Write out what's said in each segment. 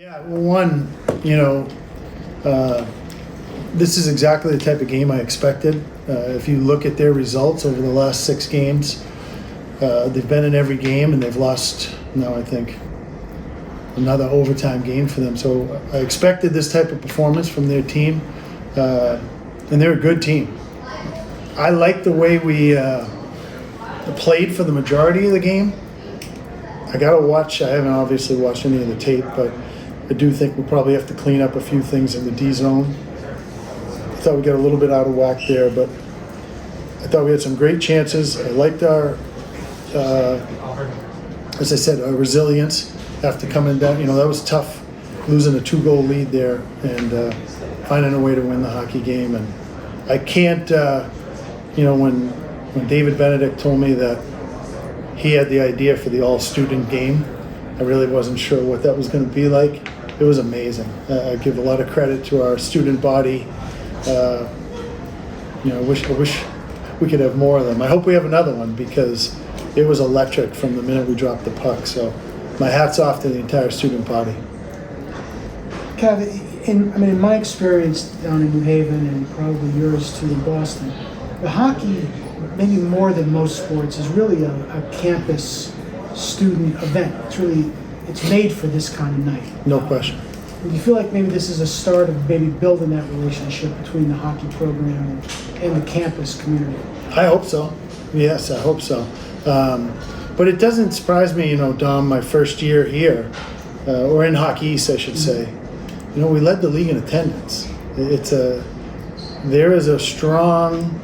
Yeah, well, one, this is exactly the type of game I expected. If you look at their results over the last 6 games, they've been in every game and they've lost now, I think, another overtime game for them. So I expected this type of performance from their team, and they're a good team. I like the way we played for the majority of the game. I gotta watch. I haven't obviously watched any of the tape, but I do think we'll probably have to clean up a few things in the D zone. I thought we got a little bit out of whack there, but I thought we had some great chances. I liked our, as I said, our resilience after coming down. That was tough, losing a 2-goal lead there and finding a way to win the hockey game. And I can't, when David Benedict told me that he had the idea for the all-student game, I really wasn't sure what that was going to be like. It was amazing. I give a lot of credit to our student body. I wish we could have more of them. I hope we have another one because it was electric from the minute we dropped the puck. So my hat's off to the entire student body. Cav, in my experience down in New Haven and probably yours too in Boston, the hockey, maybe more than most sports, is really a campus student event. It's made for this kind of night. No question. Do you feel like maybe this is a start of maybe building that relationship between the hockey program and the campus community? I hope so. Yes, I hope so. But it doesn't surprise me, Dom, my first year here, or in Hockey East, I should say, we led the league in attendance. There is a strong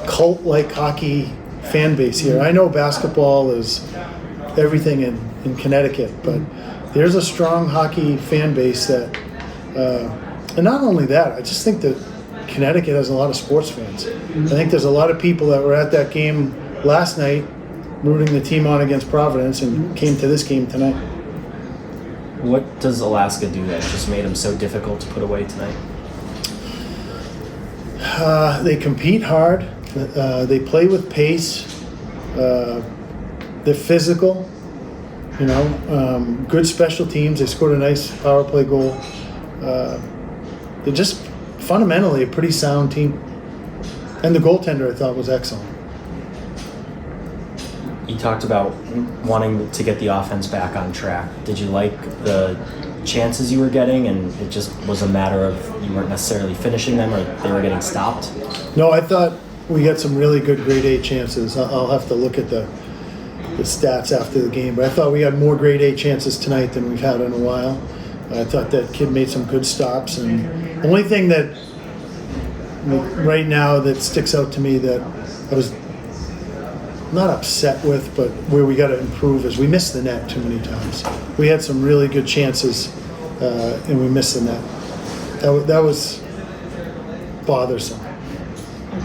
cult-like hockey fan base here. I know basketball is everything in Connecticut, but there's a strong hockey fan base that, and not only that, I just think that Connecticut has a lot of sports fans. I think there's a lot of people that were at that game last night rooting the team on against Providence and came to this game tonight. What does Alaska do that just made them so difficult to put away tonight? They compete hard. They play with pace. They're physical. Good special teams. They scored a nice power play goal. They're just fundamentally a pretty sound team. And the goaltender, I thought, was excellent. You talked about wanting to get the offense back on track. Did you like the chances you were getting, and it just was a matter of you weren't necessarily finishing them or they were getting stopped? No, I thought we got some really good grade A chances. I'll have to look at the stats after the game, but I thought we had more grade A chances tonight than we've had in a while. I thought that kid made some good stops, and the only thing that right now that sticks out to me that I was not upset with, but where we got to improve is we missed the net too many times. We had some really good chances, and we missed the net. That was bothersome.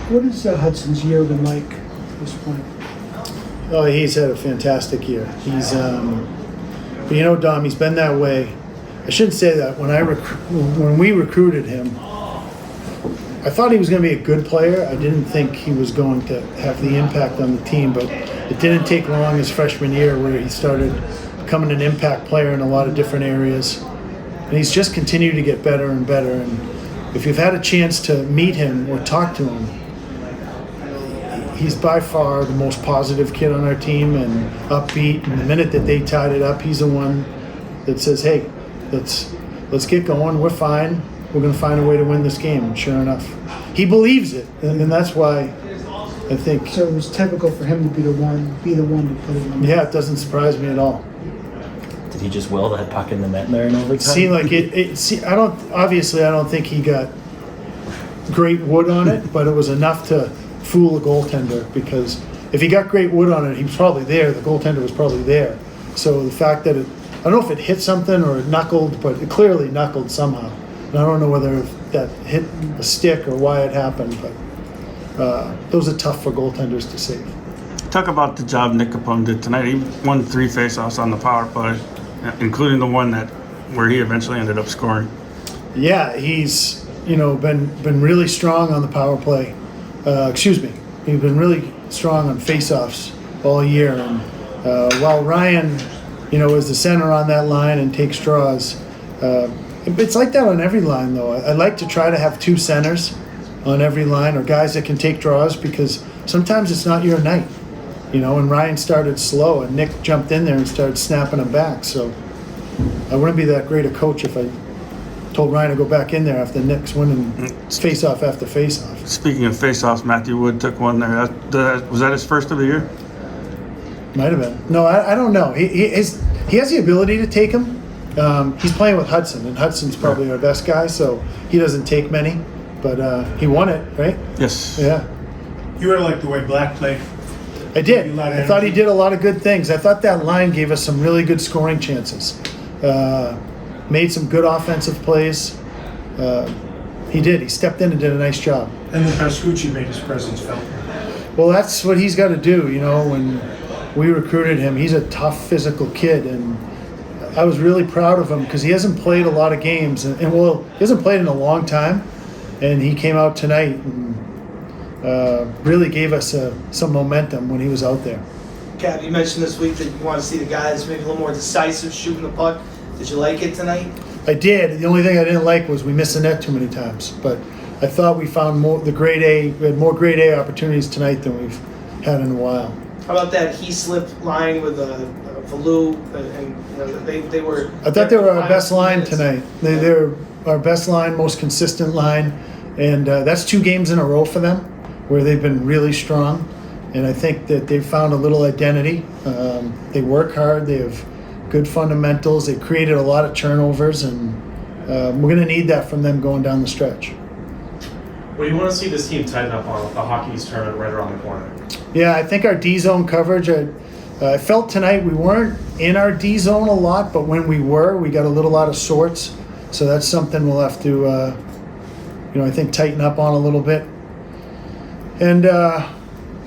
What has Hudson's year been like at this point? Oh, he's had a fantastic year. He's, but Dom, he's been that way. I shouldn't say that. When we recruited him, I thought he was going to be a good player. I didn't think he was going to have the impact on the team, but it didn't take long his freshman year where he started becoming an impact player in a lot of different areas. And he's just continued to get better and better. And if you've had a chance to meet him or talk to him, he's by far the most positive kid on our team and upbeat. And the minute that they tied it up, he's the one that says, "Hey, let's get going. We're fine. We're going to find a way to win this game." And sure enough, he believes it, and that's why I think. So it was typical for him to be the one to put it on. Yeah, it doesn't surprise me at all. Did he just will that puck in the net there in overtime? I don't think he got great wood on it, but it was enough to fool a goaltender, because if he got great wood on it, he was probably there. The goaltender was probably there. So the fact that I don't know if it hit something or it knuckled, but it clearly knuckled somehow. And I don't know whether that hit a stick or why it happened, but those are tough for goaltenders to save. Talk about the job Nick Capone did tonight. He won 3 faceoffs on the power play, including the one where he eventually ended up scoring. Yeah, he's been really strong on the power play. He's been really strong on faceoffs all year. And while Ryan, is the center on that line and takes draws, It's like that on every line, though. I like to try to have 2 centers on every line, or guys that can take draws, because sometimes it's not your night. And Ryan started slow, and Nick jumped in there and started snapping them back. So I wouldn't be that great a coach if I told Ryan to go back in there after Nick's winning face-off after face-off. Speaking of face-offs, Matthew Wood took one there. Was that his first of the year? Might have been. No, I don't know. He has the ability to take them. He's playing with Hudson, and Hudson's probably our best guy, so he doesn't take many. But he won it, right? Yes. Yeah. You really like the way Black played. I did. I thought he did a lot of good things. I thought that line gave us some really good scoring chances. Made some good offensive plays. He did. He stepped in and did a nice job. And then Pascucci made his presence felt. Well, that's what he's got to do. When we recruited him, he's a tough, physical kid, and I was really proud of him because he hasn't played a lot of games, and he hasn't played in a long time, and he came out tonight and really gave us some momentum when he was out there. Cav, you mentioned this week that you want to see the guys maybe a little more decisive shooting the puck. Did you like it tonight? I did. The only thing I didn't like was we missed the net too many times, but I thought we found more grade A. We had more grade A opportunities tonight than we've had in a while. How about that he slipped line with Valou, and they were. I thought they were our best line tonight. They're our best line, most consistent line, and that's 2 games in a row for them where they've been really strong. And I think that they've found a little identity. They work hard. They have good fundamentals. They created a lot of turnovers, and we're going to need that from them going down the stretch. Well, you want to see this team tighten up on the Hockey East tournament right around the corner. Yeah, I think our D-zone coverage, I felt tonight we weren't in our D-zone a lot, but when we were, we got a little out of sorts. So that's something we'll have to, I think, tighten up on a little bit. And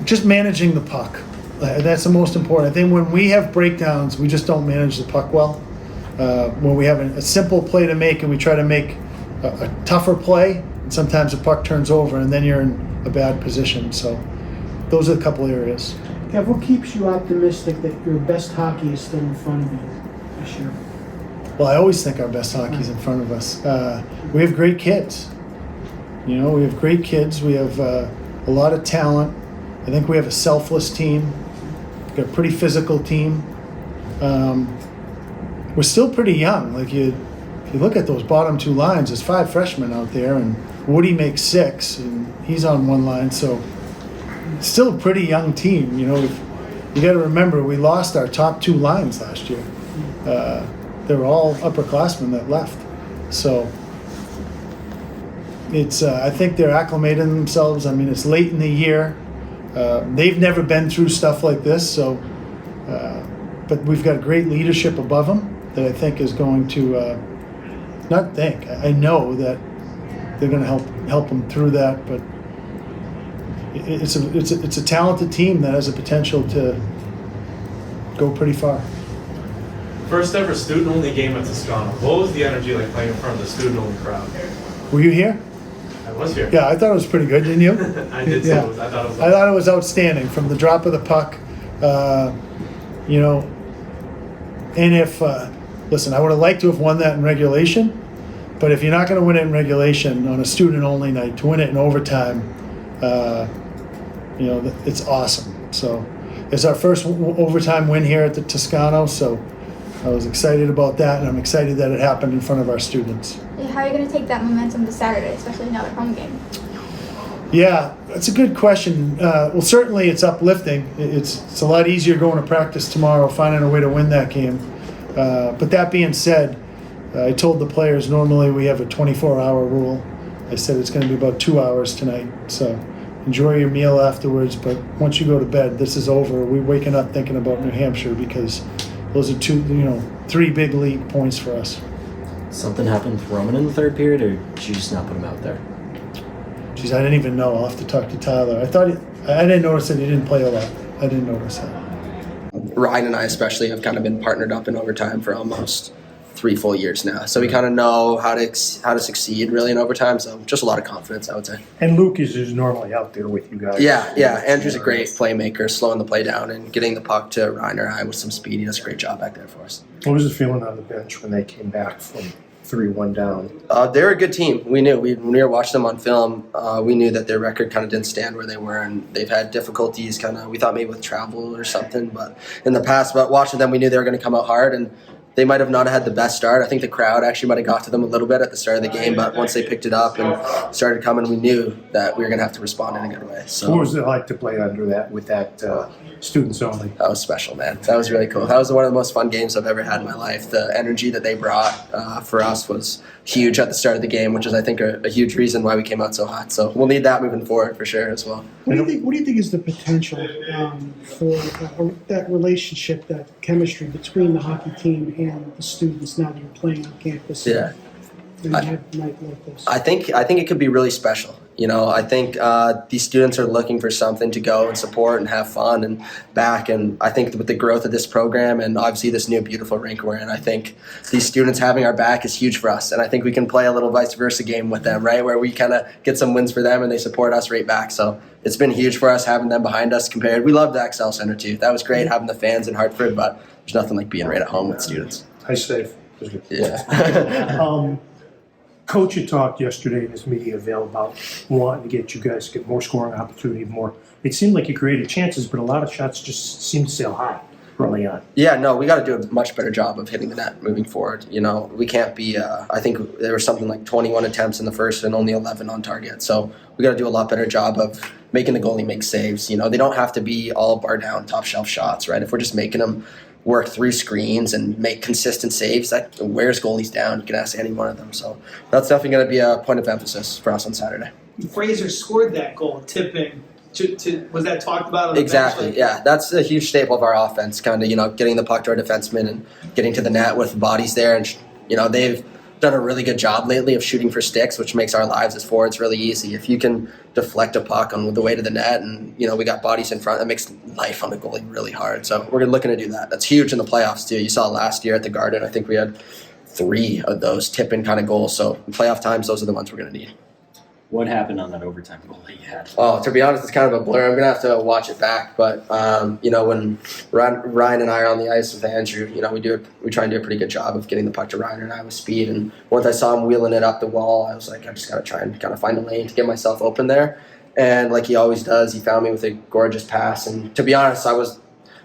just managing the puck. That's the most important. I think when we have breakdowns, we just don't manage the puck well. When we have a simple play to make and we try to make a tougher play, and sometimes the puck turns over and then you're in a bad position. So those are a couple areas. Kev, what keeps you optimistic that your best hockey is still in front of you this year? Well, I always think our best hockey is in front of us. We have great kids. We have great kids. We have a lot of talent. I think we have a selfless team. We've got a pretty physical team. We're still pretty young. Like if you look at those bottom 2 lines, there's 5 freshmen out there, and Woody makes 6, and he's on 1 line. So it's still a pretty young team. You got to remember we lost our top 2 lines last year. They were all upperclassmen that left. So it's I think they're acclimating themselves. I mean, it's late in the year. They've never been through stuff like this, so but we've got great leadership above them that I think is going to I know that they're going to help them through that. But it's a talented team that has a potential to go pretty far. First ever student-only game at Toscana. What was the energy like playing in front of the student-only crowd? Were you here? I was here. Yeah, I thought it was pretty good, didn't you? I did too. Yeah. I thought it was outstanding from the drop of the puck. And if listen, I would have liked to have won that in regulation, but if you're not going to win it in regulation on a student-only night, to win it in overtime, it's awesome. So it's our first overtime win here at the Toscano, so I was excited about that, and I'm excited that it happened in front of our students. How are you going to take that momentum to Saturday, especially now at home game? Yeah, that's a good question. Well, certainly it's uplifting. It's a lot easier going to practice tomorrow, finding a way to win that game. But that being said, I told the players normally we have a 24-hour rule. I said it's going to be about 2 hours tonight. So enjoy your meal afterwards. But once you go to bed, this is over. We're waking up thinking about New Hampshire because those are 3 big league points for us. Something happened with Roman in the 3rd period, or did you just not put him out there? Geez, I didn't even know. I'll have to talk to Tyler. I didn't notice that he didn't play a lot. I didn't notice that. Ryan and I especially have kind of been partnered up in overtime for almost 3 full years now. So we kind of know how to succeed really in overtime. So just a lot of confidence, I would say. And Luke is normally out there with you guys. Yeah. Andrew's a great playmaker, slowing the play down and getting the puck to Ryan or I with some speed. He does a great job back there for us. What was the feeling on the bench when they came back from 3-1 down. They're a good team. We knew. When we were watching them on film, we knew that their record kind of didn't stand where they were, and they've had difficulties kind of, we thought maybe with travel or something, but in the past, but watching them, we knew they were going to come out hard, and they might have not had the best start. I think the crowd actually might have got to them a little bit at the start of the game, but once they picked it up and started coming, we knew that we were going to have to respond in a good way. So What was it like to play under that with that students only? that was special, man. That was really cool. That was one of the most fun games I've ever had in my life. The energy that they brought for us was huge at the start of the game, which is, I think, a huge reason why we came out so hot. So we'll need that moving forward for sure as well. What do you think is the potential for that relationship, that chemistry between the hockey team and the students now that you're playing on campus? Yeah. And you have a night like this. I think it could be really special. You know, I think these students are looking for something to go and support and have fun and back. And I think with the growth of this program and obviously this new beautiful rink we're in, I think these students having our back is huge for us. And I think we can play a little vice versa game with them, right, where we kind of get some wins for them and they support us right back. So it's been huge for us having them behind us compared. We loved the XL Center too. That was great having the fans in Hartford, but there's nothing like being right at home with students. Hi, Steve. Yeah. Coach had talked yesterday in his media avail about wanting to get you guys to get more scoring opportunity, more. It seemed like you created chances, but a lot of shots just seemed to sail high early on. Yeah, no, we got to do a much better job of hitting the net moving forward. You know, we can't be, I think there was something like 21 attempts in the first and only 11 on target. So we got to do a lot better job of making the goalie make saves. You know, they don't have to be all bar down, top shelf shots, right? If we're just making them work through screens and make consistent saves, that wears goalies down. You can ask any one of them. So that's definitely going to be a point of emphasis for us on Saturday. Fraser scored that goal, tipping. Was that talked about on the Exactly, bench? yeah. That's a huge staple of our offense, kind of, you know, getting the puck to our defensemen and getting to the net with bodies there. And, you know, they've done a really good job lately of shooting for sticks, which makes our lives as forwards really easy. If you can deflect a puck on the way to the net and, you know, we got bodies in front, that makes life on a goalie really hard. So we're looking to do that. That's huge in the playoffs, too. You saw last year at the Garden, I think we had 3 of those tip-in kind of goals. So in playoff times, those are the ones we're going to need. What happened on that overtime goal that you had? Oh, to be honest, it's kind of a blur. I'm going to have to watch it back. But, you know, when Ryan and I are on the ice with Andrew, you know, we try and do a pretty good job of getting the puck to Ryan and I with speed. And once I saw him wheeling it up the wall, I was like, I just got to try and kind of find a lane to get myself open there. And like he always does, he found me with a gorgeous pass. And to be honest, I was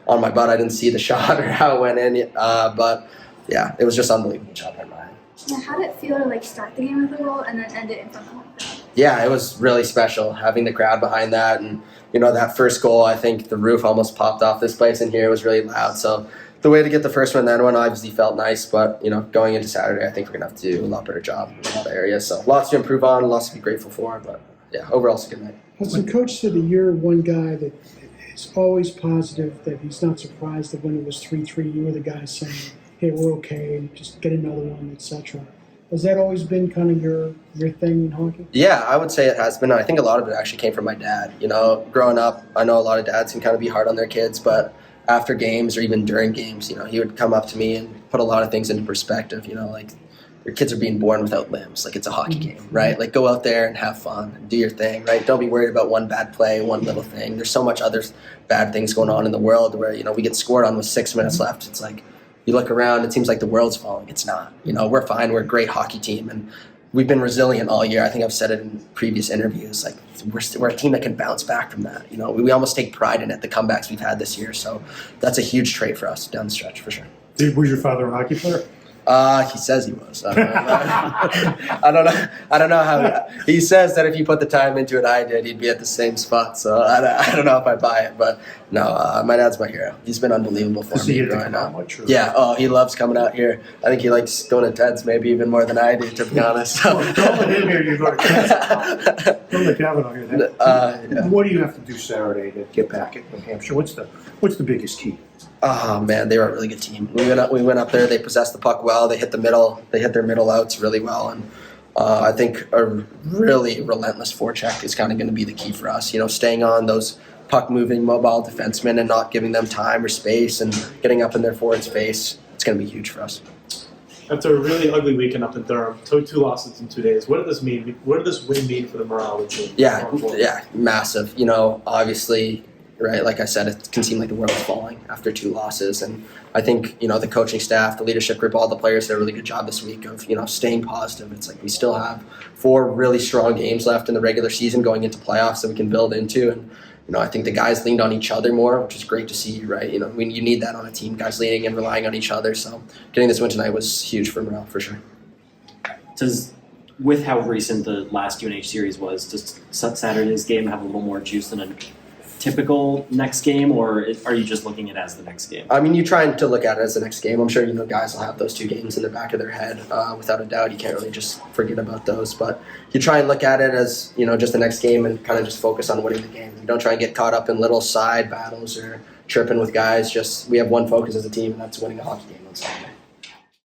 on my butt. I didn't see the shot or how it went in. But, yeah, it was just unbelievable job by Ryan. Yeah, how did it feel to like start the game with a goal and then end it in front of the home crowd? Yeah, it was really special having the crowd behind that. And, you know, that first goal, I think the roof almost popped off this place in here. It was really loud. So the way to get the first one, that one obviously felt nice. But, you know, going into Saturday, I think we're going to have to do a lot better job in a lot of areas. So lots to improve on, lots to be grateful for. But, yeah, overall, it's a good night. Hudson, Coach said that you're one guy that is always positive, that he's not surprised that when it was 3-3, you were the guy saying, hey, we're okay, just get another one, etc. Has that always been kind of your thing in hockey? Yeah, I would say it has been. I think a lot of it actually came from my dad. You know, growing up, I know a lot of dads can kind of be hard on their kids, but after games or even during games, you know, he would come up to me and put a lot of things into perspective. You know, like your kids are being born without limbs. Like it's a hockey game, right? Like go out there and have fun and do your thing, right? Don't be worried about one bad play, one little thing. There's so much other bad things going on in the world where, you know, we get scored on with 6 minutes left. It's like, you look around, it seems like the world's falling. It's not. You know, we're fine. We're a great hockey team, and we've been resilient all year. I think I've said it in previous interviews. Like we're a team that can bounce back from that. You know, we almost take pride in it, the comebacks we've had this year. So that's a huge trait for us down the stretch for sure. Was your father a hockey player? He says he was. I don't know. I don't know how. He says that if you put the time into it I did, he'd be at the same spot. So I don't know if I buy it, but no, my dad's my hero. He's been unbelievable for me growing up. Yeah. Oh, he loves coming out here. I think he likes going to Ted's maybe even more than I do, to be honest. Well, don't let him hear you go to Cavanaugh. Don't let Cavanaugh hear that. Yeah. What do you have to do Saturday to get back at New Hampshire? What's the biggest key? Oh man, they were a really good team. We went up there. They possessed the puck well. They hit the middle. They hit their middle outs really well, and I think a really relentless forecheck is kind of going to be the key for us. You know, staying on those puck-moving, mobile defensemen and not giving them time or space, and getting up in their forward's face. It's going to be huge for us. After a really ugly weekend up in Durham, 2 losses in 2 days. What did this mean? What did this win mean for the morale of the team? Yeah, massive. You know, obviously, right? Like I said, it can seem like the world is falling after 2 losses. And I think, the coaching staff, the leadership group, all the players did a really good job this week of, staying positive. It's like we still have 4 really strong games left in the regular season going into playoffs that we can build into. And, I think the guys leaned on each other more, which is great to see, right? You need that on a team, guys leaning and relying on each other. So getting this win tonight was huge for morale, for sure. With how recent the last UNH series was, does Saturday's game have a little more juice than a typical next game, or are you just looking at it as the next game? I mean, you're trying to look at it as the next game. I'm sure, guys will have those 2 games in the back of their head. Without a doubt, you can't really just forget about those. But you try and look at it as, just the next game and kind of just focus on winning the game. You don't try and get caught up in little side battles or chirping with guys. Just we have one focus as a team, and that's winning a hockey game on Saturday.